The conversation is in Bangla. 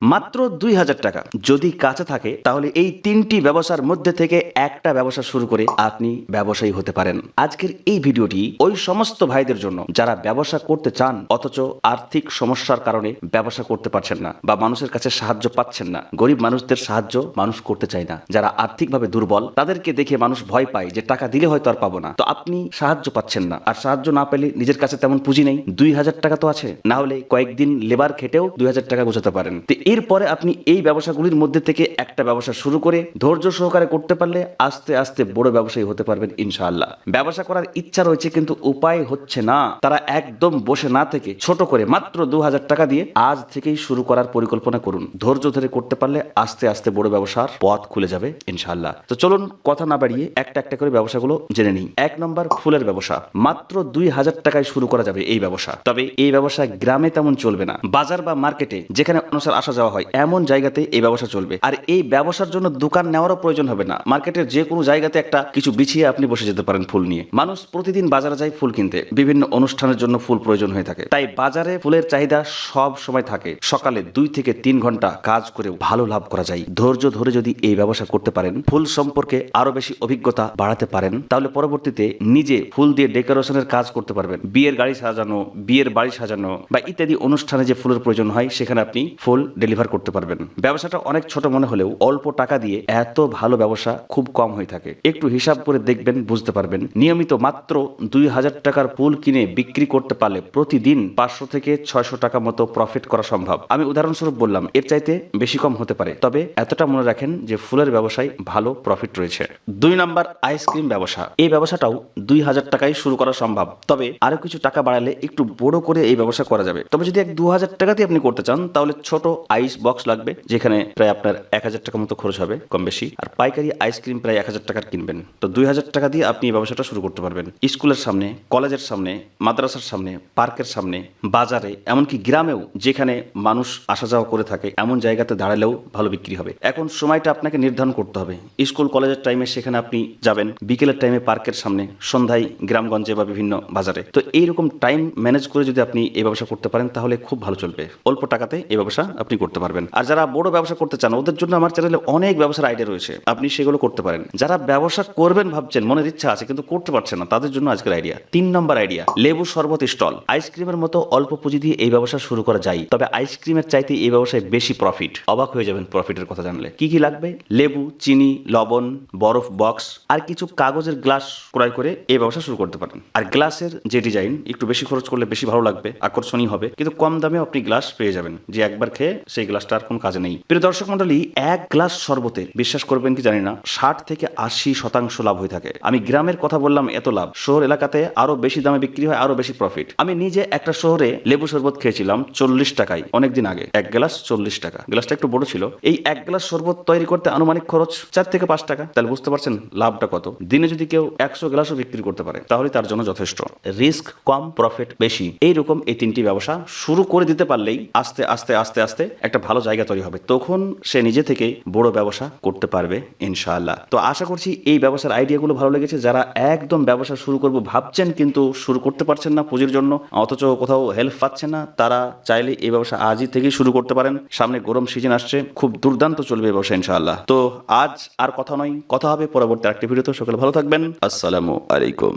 মাত্র ২,০০০ টাকা যদি কাছে থাকে তাহলে এই তিনটি ব্যবসার মধ্যে থেকে একটা ব্যবসা শুরু করে আপনি ব্যবসায়ী হতে পারেন। আজকের এই ভিডিওটি ওই সমস্ত ভাইদের জন্য যারা ব্যবসা করতে চান অথচ আর্থিক সমস্যার কারণে ব্যবসা করতে পারছেন না বা মানুষের কাছে সাহায্য পাচ্ছেন না। গরিব মানুষদের সাহায্য মানুষ করতে চায় না, যারা আর্থিকভাবে দুর্বল তাদেরকে দেখে মানুষ ভয় পায় যে টাকা দিলে হয়তো আর পাবো না। তো আপনি সাহায্য পাচ্ছেন না, আর সাহায্য না পেলে নিজের কাছে তেমন পুঁজি নেই, ২,০০০ টাকা তো আছে, না হলে কয়েকদিন লেবার খেটেও ২,০০০ টাকা গোছাতে পারেন। এরপরে আপনি এই ব্যবসাগুলির মধ্যে থেকে একটা ব্যবসা শুরু করে ধৈর্য সহকারে করতে পারলে আস্তে আস্তে বড় ব্যবসায়ী হতে পারবেন ইনশাআল্লাহ। ব্যবসা করার ইচ্ছা রয়েছে কিন্তু উপায় হচ্ছে না, তারা একদম বসে না থেকে ছোট করে মাত্র ২,০০০ টাকা দিয়ে আজ থেকেই শুরু করার পরিকল্পনা করুন। ধৈর্য ধরে করতে পারলে আস্তে আস্তে বড় ব্যবসার পথ খুলে যাবে ইনশাআল্লাহ। তো চলুন কথা না বাড়িয়ে একটা একটা করে ব্যবসাগুলো জেনে নিই। ১ নম্বর, ফুলের ব্যবসা। মাত্র ২,০০০ টাকায় শুরু করা যাবে এই ব্যবসা। তবে এই ব্যবসা গ্রামে তেমন চলবে না, বাজার বা মার্কেটে যেখানে অনুসার আসা যাওয়া হয় এমন জায়গাতে এই ব্যবসা চলবে। আর এই ব্যবসার জন্য দোকান নেওয়ারও প্রয়োজন হবে না, মার্কেটের যে কোনো জায়গাতে একটা কিছু বিছিয়ে আপনি বসে যেতে পারেন ফুল নিয়ে। মানুষ প্রতিদিন বাজারে যায় ফুল কিনতে, বিভিন্ন অনুষ্ঠানের জন্য ফুল প্রয়োজন হয়ে থাকে, তাই বাজারে ফুলের চাহিদা সব সময় থাকে। সকালে ২ থেকে ৩ ঘন্টা কাজ করেও ভালো লাভ করা যায়। ধৈর্য ধরে যদি এই ব্যবসা করতে পারেন, ফুল সম্পর্কে আরো বেশি অভিজ্ঞতা বাড়াতে পারেন, তাহলে পরবর্তীতে নিজে ফুল দিয়ে ডেকোরেশনের কাজ করতে পারবেন। বিয়ের গাড়ি সাজানো, বিয়ের বাড়ি সাজানো বা ইত্যাদি অনুষ্ঠানে যে ফুলের প্রয়োজন হয় সেখানে আপনি ফুল ডেলিভার করতে পারবেন। ব্যবসাটা অনেক ছোট মনে হলেও অল্প টাকা দিয়ে এত ভালো ব্যবসা খুব কম হয়ে থাকে। একটু হিসাব করে দেখবেন, বুঝতে পারবেন। নিয়মিত মাত্র ২,০০০ টাকার ফুল কিনে বিক্রি করতে পারলে প্রতিদিন ৫০০ থেকে ৬০০ টাকা মতো প্রফিট করা সম্ভব। আমি উদাহরণস্বরূপ বললাম, এর চাইতে বেশি কম হতে পারে, তবে এতটা মনে রাখেন যে ফুলের ব্যবসায় ভালো প্রফিট রয়েছে। ২ নম্বর, আইসক্রিম ব্যবসা। এই ব্যবসাটাও ২,০০০ টাকায় শুরু করা সম্ভব, তবে আরো কিছু টাকা বাড়ালে একটু বড় করে এই ব্যবসা করা যাবে। তবে যদি ২,০০০ টাকা দিয়ে আপনি করতে চান তাহলে ছোট আইস বক্স লাগবে, যেখানে প্রায় আপনার ১,০০০ টাকা মতো খরচ হবে কম বেশি। আর পাইকারি আইসক্রিম প্রায় ১,০০০ টাকার কিনবেন। তো ২,০০০ টাকা দিয়ে আপনি এই ব্যবসাটা শুরু করতে পারবেন। স্কুলের সামনে, কলেজের সামনে, মাদ্রাসার সামনে, পার্কের সামনে, বাজারে, এমনকি গ্রামেও যেখানে মানুষ আসা যাওয়া করে থাকে এমন জায়গাতে দাঁড়ালেও ভালো বিক্রি হবে। এখন সময়টা আপনাকে নির্ধারণ করতে হবে। স্কুল কলেজের টাইমে সেখানে আপনি যাবেন, বিকেলের টাইমে পার্কের সামনে, সন্ধ্যায় গ্রামগঞ্জে বা বিভিন্ন বাজারে। তো এইরকম টাইম ম্যানেজ করে যদি আপনি এই ব্যবসা করতে পারেন তাহলে খুব ভালো চলবে। অল্প টাকাতে এই ব্যবসা আপনি করতে পারবেন। আর যারা বড় ব্যবসা করতে চান ওদের জন্য আমার চ্যানেলে অনেক ব্যবসার আইডিয়া রয়েছে, আপনি সেগুলো করতে পারেন। যারা ব্যবসা করবেন ভাবছেন, মনের ইচ্ছা আছে কিন্তু করতে পারছেন না, তাদের জন্য আজকের আইডিয়া। ৩ নম্বর আইডিয়া, লেবু শরবত স্টল। আইসক্রিমের মতো অল্প পুঁজি দিয়ে এই ব্যবসা শুরু করা যায়, তবে আইসক্রিমের চাইতে এই ব্যবসায় বেশি প্রফিট। অবাক হয়ে যাবেন প্রফিটের কথা জানলে। কি কি লাগবে? লেবু, চিনি, লবণ, বরফ বক্স আর কিছু কাগজের গ্লাস ক্রয় করে এই ব্যবসা শুরু করতে পারেন। আর গ্লাসের যে ডিজাইন, একটু বেশি খরচ করলে বেশি ভালো লাগবে, আকর্ষণীয় হবে, কিন্তু কম দামে আপনি গ্লাস পেয়ে যাবেন যে একবার খেয়ে সেই গ্লাসটা আর কোনো কাজে নেই। প্রিয় দর্শক মন্ডলী, ১ গ্লাস শরবতে বিশ্বাস করবেন কি জানি না ৬০ থেকে ৮০% লাভ হয়ে থাকে। আমি গ্রামের কথা বললাম, এত লাভ। শহর এলাকাতে আরো বেশি দামে বিক্রি হয়, আরো বেশি প্রফিট। আমি নিজে একটা শহরে লেবু শরবত খেয়েছিলাম ৪০ টাকায় অনেকদিন আগে। ১ গ্লাস ৪০ টাকা, গ্লাসটা একটু বড় ছিল। এই ১ গ্লাস শরবত তৈরি করতে আনুমানিক খরচ ৪ থেকে ৫ টাকা। তাহলে বুঝতে পারছেন লাভটা কত। দিনে যদি কেউ ১০০ গ্লাসও বিক্রি করতে পারে তাহলে তার জন্য যথেষ্ট। রিস্ক কম, প্রফিট বেশি। এইরকম এই ৩টি ব্যবসা শুরু করে দিতে পারলেই আস্তে আস্তে আস্তে আস্তে একটা ভালো জায়গা তৈরি হবে, তখন সে নিজে থেকে বড় ব্যবসা করতে পারবে ইনশাআল্লাহ। তো আশা করছি এই ব্যবসার আইডিয়াগুলো ভালো লেগেছে। যারা একদম ব্যবসা শুরু করব ভাবছেন কিন্তু শুরু করতে পারছেন না পুঁজির জন্য, অথচ কোথাও হেল্প পাচ্ছেন না, তারা চাইলে এই ব্যবসা আজই থেকেই শুরু করতে পারেন। সামনে গরম সিজন আসছে, খুব দুর্দান্ত চলবে এই ব্যবসা ইনশাআল্লাহ। তো আজ আর কথা নয়, কথা হবে পরবর্তী আরেকটি ভিডিওতে। সকলে ভালো থাকবেন। আসসালামু আলাইকুম।